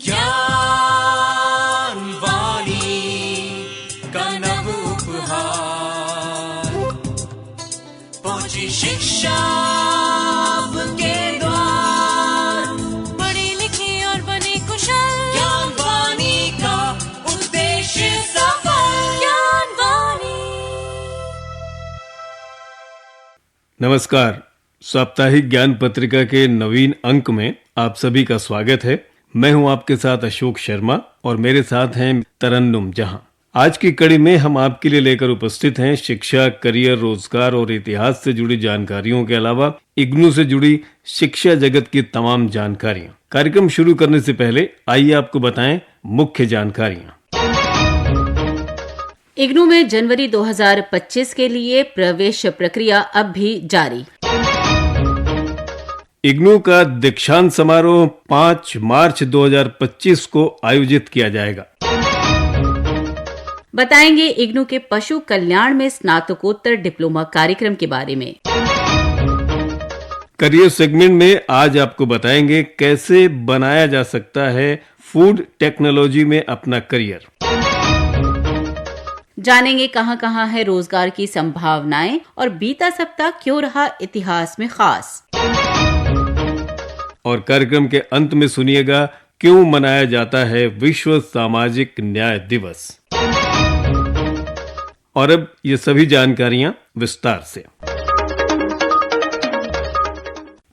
ज्ञान वाणी का नव उपहार, पहुंची शिक्षा आपके द्वार, पढ़े लिखे और बने कुशल, ज्ञान वाणी का उद्देश्य सफल। ज्ञान वाणी। नमस्कार, साप्ताहिक ज्ञान पत्रिका के नवीन अंक में आप सभी का स्वागत है। मैं हूं आपके साथ अशोक शर्मा और मेरे साथ हैं तरन्नुम जहां। आज की कड़ी में हम आपके लिए लेकर उपस्थित हैं शिक्षा, करियर, रोजगार और इतिहास से जुड़ी जानकारियों के अलावा इग्नू से जुड़ी शिक्षा जगत की तमाम जानकारियां। कार्यक्रम शुरू करने से पहले आइए आपको बताएं मुख्य जानकारियां। इग्नू में जनवरी 2025 के लिए प्रवेश प्रक्रिया अब भी जारी। इग्नू का दीक्षांत समारोह 5 मार्च 2025 को आयोजित किया जाएगा। बताएंगे इग्नू के पशु कल्याण में स्नातकोत्तर डिप्लोमा कार्यक्रम के बारे में। करियर सेगमेंट में आज आपको बताएंगे कैसे बनाया जा सकता है फूड टेक्नोलॉजी में अपना करियर। जानेंगे कहां-कहां है रोजगार की संभावनाएं और बीता सप्ताह क्यों रहा इतिहास में खास। और कार्यक्रम के अंत में सुनिएगा क्यों मनाया जाता है विश्व सामाजिक न्याय दिवस। और अब ये सभी जानकारियां विस्तार से।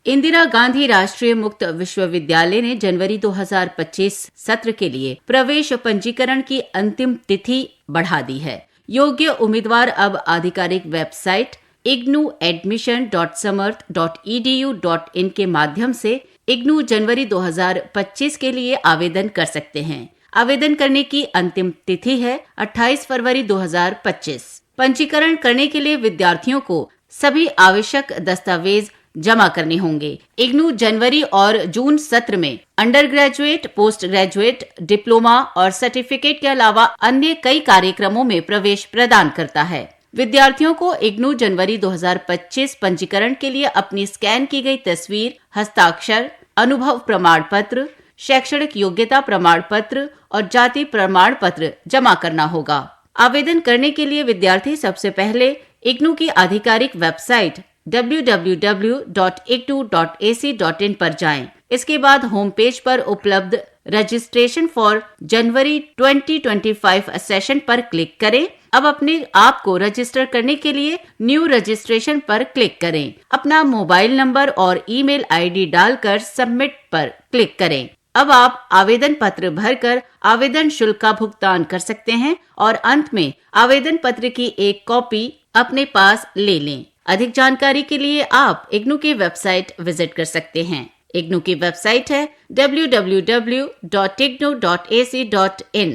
इंदिरा गांधी राष्ट्रीय मुक्त विश्वविद्यालय ने जनवरी 2025 सत्र के लिए प्रवेश पंजीकरण की अंतिम तिथि बढ़ा दी है। योग्य उम्मीदवार अब आधिकारिक वेबसाइट ignuadmission.samarth.edu.in के माध्यम से इग्नू जनवरी 2025 के लिए आवेदन कर सकते हैं। आवेदन करने की अंतिम तिथि है 28 फरवरी 2025। पंजीकरण करने के लिए विद्यार्थियों को सभी आवश्यक दस्तावेज जमा करने होंगे। इग्नू जनवरी और जून सत्र में under graduate, post graduate, diploma और सर्टिफिकेट के अलावा अन्य कई कार्यक्रमों में प्रवेश प्रदान करता है। विद्यार्थियों को इग्नू जनवरी 2025 पंजीकरण के लिए अपनी स्कैन की गई तस्वीर, हस्ताक्षर, अनुभव प्रमाण पत्र, शैक्षणिक योग्यता प्रमाण पत्र और जाति प्रमाण पत्र जमा करना होगा। आवेदन करने के लिए विद्यार्थी सबसे पहले इग्नू की आधिकारिक वेबसाइट www.ignu.ac.in पर जाएं। इसके बाद होम पेज पर उपलब्ध रजिस्ट्रेशन फॉर जनवरी 2025 सेशन पर क्लिक करें। अब अपने आप को रजिस्टर करने के लिए न्यू रजिस्ट्रेशन पर क्लिक करें। अपना मोबाइल नंबर और ईमेल आईडी डालकर सबमिट पर क्लिक करें। अब आप आवेदन पत्र भरकर आवेदन शुल्क का भुगतान कर सकते हैं और अंत में आवेदन पत्र की एक कॉपी अपने पास ले लें। अधिक जानकारी के लिए आप इग्नू की वेबसाइट विजिट कर सकते हैं। इग्नू की वेबसाइट है www.ignu.ac.in।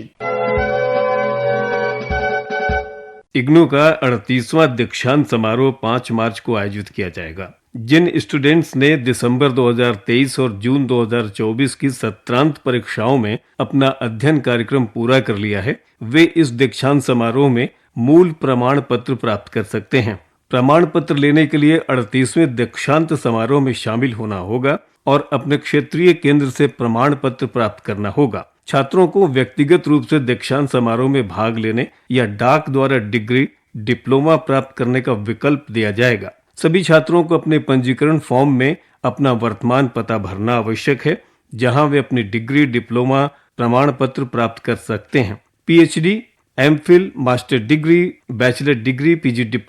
इग्नू का 38वां दीक्षांत समारोह 5 मार्च को आयोजित किया जाएगा। जिन स्टूडेंट्स ने दिसंबर 2023 और जून 2024 की सत्रांत परीक्षाओं में अपना अध्ययन कार्यक्रम पूरा कर लिया है, वे इस दीक्षांत समारोह में मूल प्रमाण पत्र प्राप्त कर सकते हैं। प्रमाण पत्र लेने के लिए 38वें दीक्षांत समारोह में शामिल होना होगा और अपने क्षेत्रीय केंद्र से प्रमाण पत्र प्राप्त करना होगा। छात्रों को व्यक्तिगत रूप से दीक्षांत समारोह में भाग लेने या डाक द्वारा डिग्री, डिप्लोमा प्राप्त करने का विकल्प दिया जाएगा। सभी छात्रों को अपने पंजीकरण फॉर्म में अपना वर्तमान पता भरना आवश्यक है, जहां वे अपनी डिग्री, डिप्लोमा प्रमाण पत्र प्राप्त कर सकते हैं। PhD, MPhil, master degree, bachelor degree, PG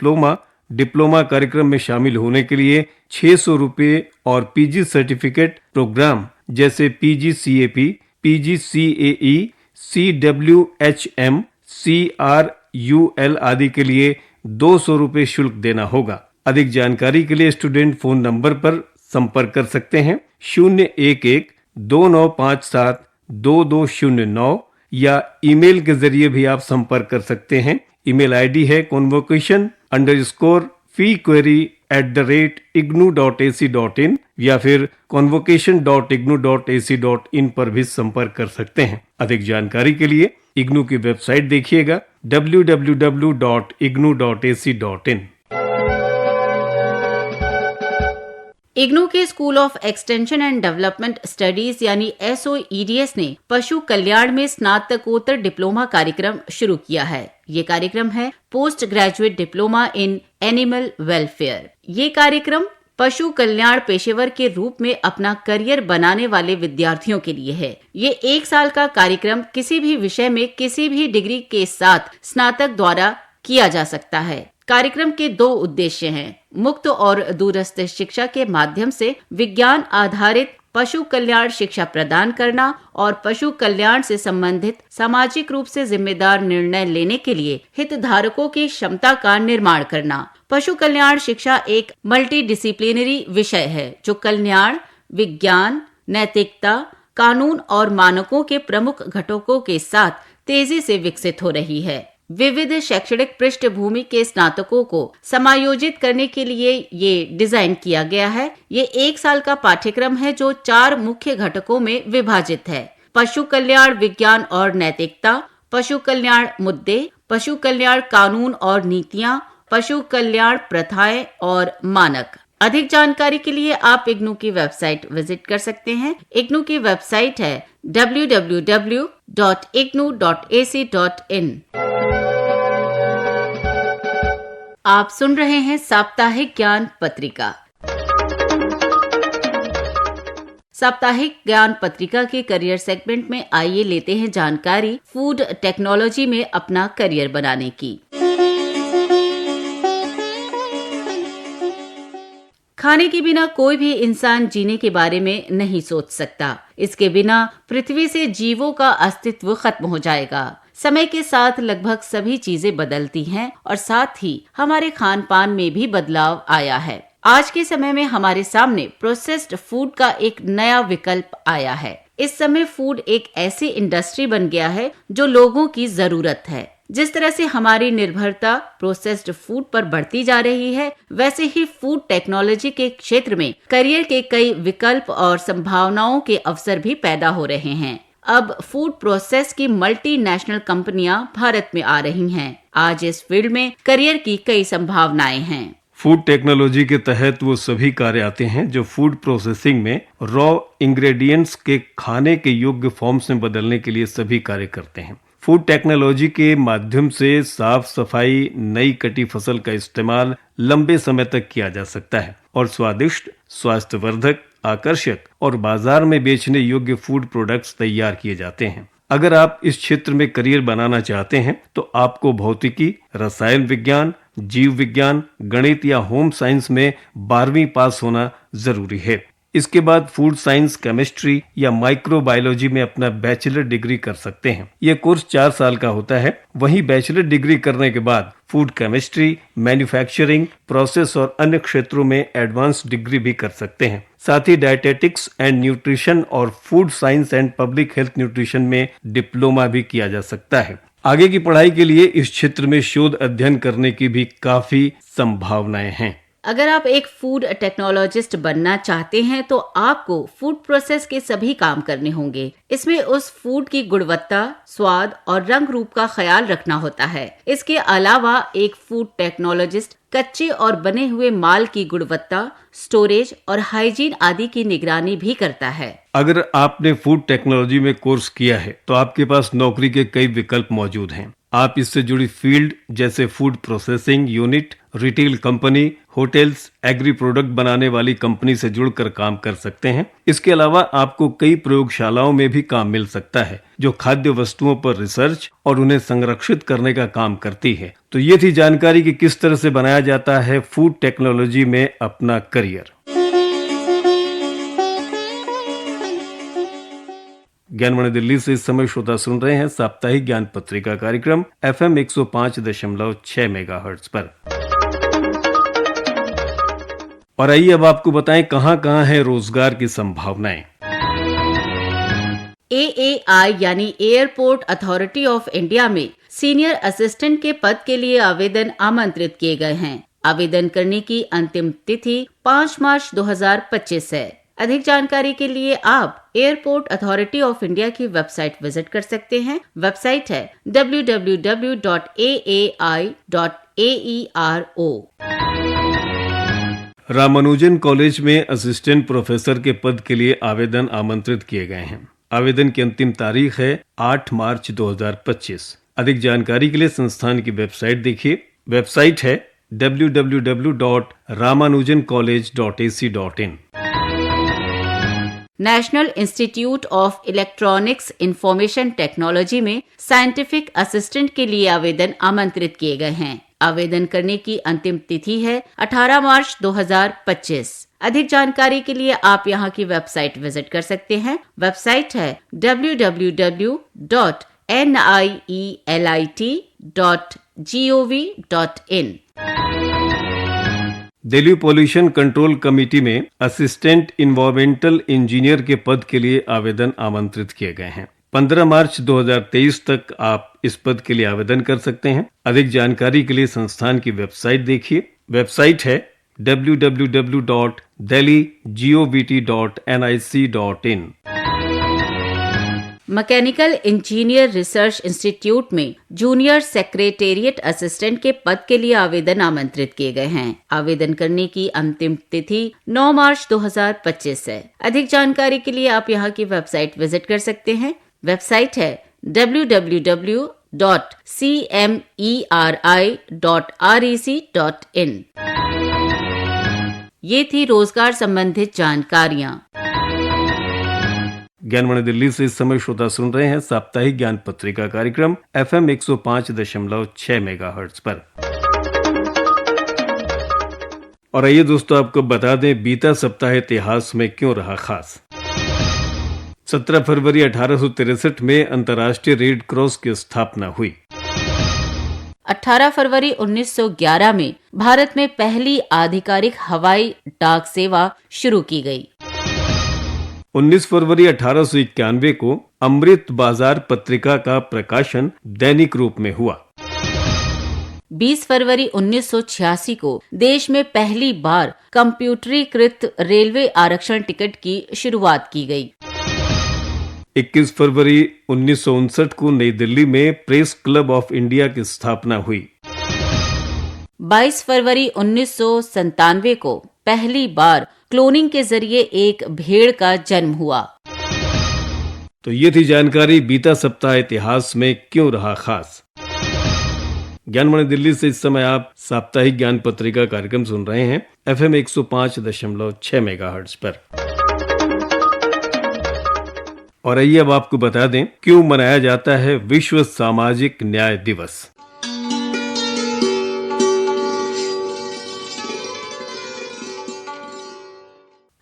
diploma कार्यक्रम में शामिल होने के लिए 600 रुपये और पीजी सर्टिफिकेट प्रोग्राम जैसे PGCAP, PGCAE, CWHM, CRUL आदि के लिए 200 रुपये शुल्क देना होगा। अधिक जानकारी के लिए स्टूडेंट फोन नंबर पर संपर्क कर सकते हैं 011-2957-2209 या ईमेल के जरिए भी आप संपर्क कर सकते हैं। ईमेल आईडी है convocation_feequery@ignu.ac.in या फिर convocation.ignu.ac.in पर भी संपर्क कर सकते हैं। अधिक जानकारी के लिए इग्नू की वेबसाइट देखिएगा www.ignu.ac.in। इग्नू के school of extension and development studies यानी SOEDS ने पशु कल्याण में स्नातकोत्तर डिप्लोमा कार्यक्रम शुरू किया है। ये कार्यक्रम है post graduate diploma in animal welfare. ये कार्यक्रम पशु कल्याण पेशेवर के रूप में अपना करियर बनाने वाले विद्यार्थियों के लिए है। ये 1 साल का कार्यक्रम किसी भी विषय में किसी भी डिग्री के साथ स्नातक द्वारा किया जा सकता है। कार्यक्रम के 2 उद्देश्य हैं। मुक्त और दूरस्थ शिक्षा के माध्यम से विज्ञान आधारित पशु कल्याण शिक्षा प्रदान करना और पशु कल्याण से संबंधित सामाजिक रूप से जिम्मेदार निर्णय लेने के लिए हितधारकों की क्षमता का निर्माण करना। पशु कल्याण शिक्षा एक मल्टीडिसिप्लिनरी विषय है जो कल्याण, विज्ञान, नैतिकता, कानून और मानकों के प्रमुख घटकों के साथ तेजी से विकसित हो रही है। विविध शैक्षणिक पृष्ठभूमि के स्नातकों को समायोजित करने के लिए ये डिजाइन किया गया है। ये 1 साल का पाठ्यक्रम है जो 4 मुख्य घटकों में विभाजित है। पशु कल्याण विज्ञान और नैतिकता, पशु कल्याण मुद्दे, पशु कल्याण कानून और नीतियाँ, पशु कल्याण प्रथाएं और मानक। अधिक जानकारी के लिए आप इग्नू की वेबसाइट विजिट कर सकते हैं। इग्नू की वेबसाइट है www.ignu.ac.in। आप सुन रहे हैं साप्ताहिक ज्ञान पत्रिका। साप्ताहिक ज्ञान पत्रिका के करियर सेगमेंट में आइए लेते हैं जानकारी फूड टेक्नोलॉजी में अपना करियर बनाने की। खाने के बिना कोई भी इंसान जीने के बारे में नहीं सोच सकता। इसके बिना पृथ्वी से जीवों का अस्तित्व खत्म हो जाएगा। समय के साथ लगभग सभी चीजें बदलती हैं और साथ ही हमारे खान पान में भी बदलाव आया है। आज के समय में हमारे सामने प्रोसेस्ड फूड का एक नया विकल्प आया है। इस समय फूड एक ऐसी इंडस्ट्री बन गया है जो लोगों की जरूरत है। जिस तरह से हमारी निर्भरता प्रोसेस्ड फूड पर बढ़ती जा रही है, वैसे ही फूड टेक्नोलॉजी के क्षेत्र में करियर के कई विकल्प और संभावनाओं के अवसर भी पैदा हो रहे हैं। अब फूड प्रोसेस की मल्टीनेशनल कंपनियां भारत में आ रही हैं। आज इस फील्ड में करियर की कई संभावनाएं हैं। फूड टेक्नोलॉजी के तहत वो सभी कार्य आते हैं जो फूड प्रोसेसिंग में रॉ इंग्रेडिएंट्स के खाने के योग्य फॉर्म्स में बदलने के लिए सभी कार्य करते हैं। फूड टेक्नोलॉजी के माध्यम से साफ सफाई, नई कटी फसल का इस्तेमाल लंबे समय तक किया जा सकता है और स्वादिष्ट, स्वास्थ्यवर्धक, आकर्षक और बाजार में बेचने योग्य फूड प्रोडक्ट्स तैयार किए जाते हैं। अगर आप इस क्षेत्र में करियर बनाना चाहते हैं तो आपको भौतिकी, रसायन विज्ञान, जीव विज्ञान, गणित या होम साइंस में 12वीं पास होना जरूरी है। इसके बाद फूड साइंस, केमिस्ट्री या माइक्रोबायोलॉजी में अपना बैचलर डिग्री कर सकते हैं। यह कोर्स 4 साल का होता है। वहीं बैचलर डिग्री करने के बाद फूड केमिस्ट्री, मैन्युफैक्चरिंग, प्रोसेस और अन्य क्षेत्रों में एडवांस डिग्री भी कर सकते हैं। साथ ही डायटेटिक्स एंड न्यूट्रिशन और food science and public health nutrition में डिप्लोमा भी किया जा सकता है। आगे की पढ़ाई के लिए इस क्षेत्र में शोध अध्ययन करने की भी काफी संभावनाएं हैं। अगर आप एक फूड टेक्नोलॉजिस्ट बनना चाहते हैं तो आपको फूड प्रोसेस के सभी काम करने होंगे। इसमें उस फूड की गुणवत्ता, स्वाद और रंग रूप का ख्याल रखना होता है। इसके अलावा एक फूड टेक्नोलॉजिस्ट कच्चे और बने हुए माल की गुणवत्ता, स्टोरेज और हाइजीन आदि की निगरानी भी करता है। अगर आपने फूड टेक्नोलॉजी में कोर्स किया है तो आपके पास नौकरी के कई विकल्प मौजूद हैं। आप इससे जुड़ी फील्ड जैसे food processing unit, retail company, hotels, agree product बनाने वाली कंपनी से जुड़कर काम कर सकते हैं। इसके अलावा आपको कई प्रयोगशालाओं में भी काम मिल सकता है जो खाद्य वस्तुओं पर रिसर्च और उन्हें संरक्षित करने का काम करती है। तो ये थी जानकारी कि किस तरह से बनाया जाता है फूड टेक्नोलॉजी में अपना करियर। ज्ञानमणि दिल्ली से इस समय श्रोता सुन रहे हैं साप्ताहिक ज्ञान पत्रिका कार्यक्रम FM 105.6 मेगाहर्ट्ज पर। और आइए अब आपको बताएं कहां है रोजगार की संभावनाएं। AAI यानी एयरपोर्ट अथॉरिटी ऑफ इंडिया में सीनियर असिस्टेंट के पद के लिए आवेदन आमंत्रित किए गए हैं। आवेदन करने की अंतिम तिथि 5 मार्च 2025 है। अधिक जानकारी के लिए आप एयरपोर्ट अथॉरिटी ऑफ इंडिया की वेबसाइट विजिट कर सकते हैं। वेबसाइट है www.aai.aero। रामानुजन कॉलेज में असिस्टेंट प्रोफेसर के पद के लिए आवेदन आमंत्रित किए गए हैं। आवेदन की अंतिम तारीख है 8 मार्च 2025। अधिक जानकारी के लिए संस्थान की वेबसाइट देखिए। वेबसाइट है www.ramanujancollege.ac.in। National institute of electronics information technology में साइंटिफिक असिस्टेंट के लिए आवेदन आमंत्रित किए गए हैं। आवेदन करने की अंतिम तिथि है 18 मार्च 2025। अधिक जानकारी के लिए आप यहां की वेबसाइट विजिट कर सकते हैं। वेबसाइट है www.nielit.gov.in। Delhi pollution control committee में असिस्टेंट इन्वायरमेंटल इंजीनियर के पद के लिए आवेदन आमंत्रित किए गए हैं। 15 मार्च 2023 तक आप इस पद के लिए आवेदन कर सकते हैं। अधिक जानकारी के लिए संस्थान की वेबसाइट देखिए। वेबसाइट है www.delhigovt.nic.in। Mechanical engineer research institute में जूनियर सेक्रेटेरिएट असिस्टेंट के पद के लिए आवेदन आमंत्रित किए गए हैं। आवेदन करने की अंतिम तिथि 9 मार्च 2025 है। अधिक जानकारी के लिए आप यहां की वेबसाइट विजिट कर सकते हैं। वेबसाइट है www.cmeri.rec.in। ये थी रोजगार संबंधित जानकारियां। ज्ञानवाणी दिल्ली से इस समय श्रोता सुन रहे हैं साप्ताहिक ज्ञान पत्रिका कार्यक्रम FM 105.6 मेगाहर्ट्ज पर। और आइए दोस्तों, आपको बता दें बीता सप्ताह इतिहास में क्यों रहा खास। 17 फरवरी 1863 में अंतर्राष्ट्रीय रेड क्रॉस की स्थापना हुई। 18 फरवरी 1911 में भारत में पहली आधिकारिक हवाई डाक सेवा शुरू की गई। 19 फरवरी 1891 को अमृत बाजार पत्रिका का प्रकाशन दैनिक रूप में हुआ। 20 फरवरी 1986 को देश में पहली बार कंप्यूटरीकृत रेलवे आरक्षण टिकट की शुरुआत की गई। 21 फरवरी 1959 को नई दिल्ली में प्रेस क्लब ऑफ इंडिया की स्थापना हुई। 22 फरवरी 1997 को पहली बार क्लोनिंग के जरिए एक भेड़ का जन्म हुआ। तो ये थी जानकारी बीता सप्ताह इतिहास में क्यों रहा खास। ज्ञानवाणी दिल्ली से इस समय आप साप्ताहिक ज्ञान पत्रिका कार्यक्रम सुन रहे हैं FM 105.6 मेगाहर्ट्ज पर। और आइए अब आपको बता दें क्यों मनाया जाता है विश्व सामाजिक न्याय दिवस।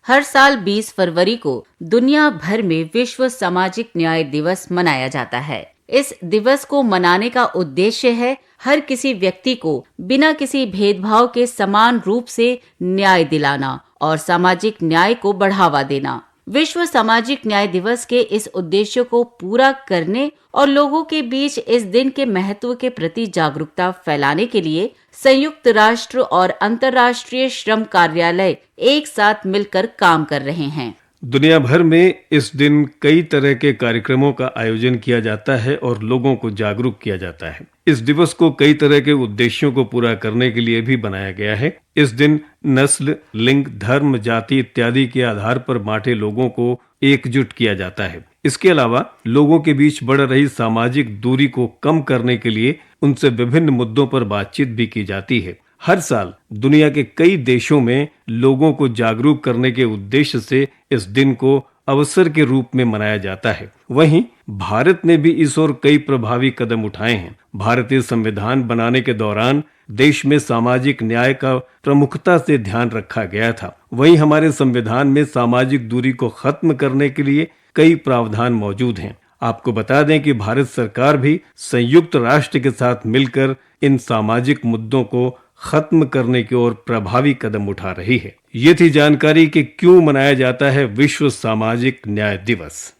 हर साल 20 फरवरी को दुनिया भर में विश्व सामाजिक न्याय दिवस मनाया जाता है। इस दिवस को मनाने का उद्देश्य है हर किसी व्यक्ति को बिना किसी भेदभाव के समान रूप से न्याय दिलाना और सामाजिक न्याय को बढ़ावा देना। विश्व सामाजिक न्याय दिवस के इस उद्देश्य को पूरा करने और लोगों के बीच इस दिन के महत्व के प्रति जागरूकता फैलाने के लिए संयुक्त राष्ट्र और अंतर्राष्ट्रीय श्रम कार्यालय एक साथ मिलकर काम कर रहे हैं। दुनिया भर में इस दिन कई तरह के कार्यक्रमों का आयोजन किया जाता है और लोगों को जागरूक किया जाता है। इस दिवस को कई तरह के उद्देश्यों को पूरा करने के लिए भी बनाया गया है। इस दिन नस्ल, लिंग, धर्म, जाति इत्यादि के आधार पर बांटे लोगों को एकजुट किया जाता है। इसके अलावा लोगों के बीच बढ़ रही सामाजिक दूरी को कम करने के लिए उनसे विभिन्न मुद्दों पर बातचीत भी की जाती है। हर साल दुनिया के कई देशों में लोगों को जागरूक करने के उद्देश्य से इस दिन को अवसर के रूप में मनाया जाता है। वहीं भारत ने भी इस ओर कई प्रभावी कदम उठाए हैं। भारतीय संविधान बनाने के दौरान देश में सामाजिक न्याय का प्रमुखता से ध्यान रखा गया था। वहीं हमारे संविधान में सामाजिक दूरी को खत्म करने के लिए कई प्रावधान मौजूद हैं। आपको बता दें कि भारत सरकार भी संयुक्त राष्ट्र के साथ मिलकर इन सामाजिक मुद्दों को खत्म करने की ओर प्रभावी कदम उठा रही है। ये थी जानकारी कि क्यों मनाया जाता है विश्व सामाजिक न्याय दिवस।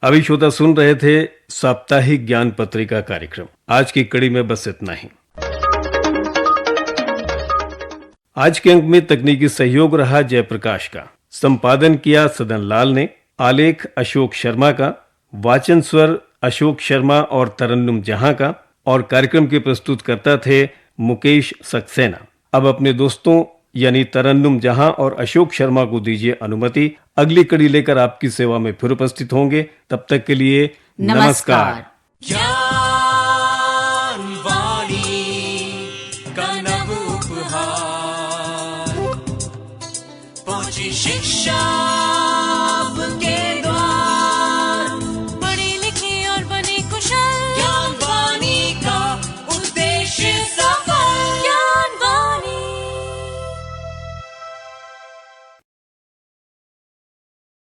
अभी श्रोता सुन रहे थे साप्ताहिक ज्ञान पत्रिका कार्यक्रम। आज की कड़ी में बस इतना ही। आज के अंक में तकनीकी सहयोग रहा जयप्रकाश का, संपादन किया सदन लाल ने, आलेख अशोक शर्मा का, वाचन स्वर अशोक शर्मा और तरन्नुम जहां का, और कार्यक्रम के प्रस्तुतकर्ता थे मुकेश सक्सेना। अब अपने दोस्तों यानी तरन्नुम जहां और अशोक शर्मा को दीजिए अनुमति। अगली कड़ी लेकर आपकी सेवा में फिर उपस्थित होंगे। तब तक के लिए नमस्कार। ज्ञान वाणी का नव उपहार, पहुंची शिक्षा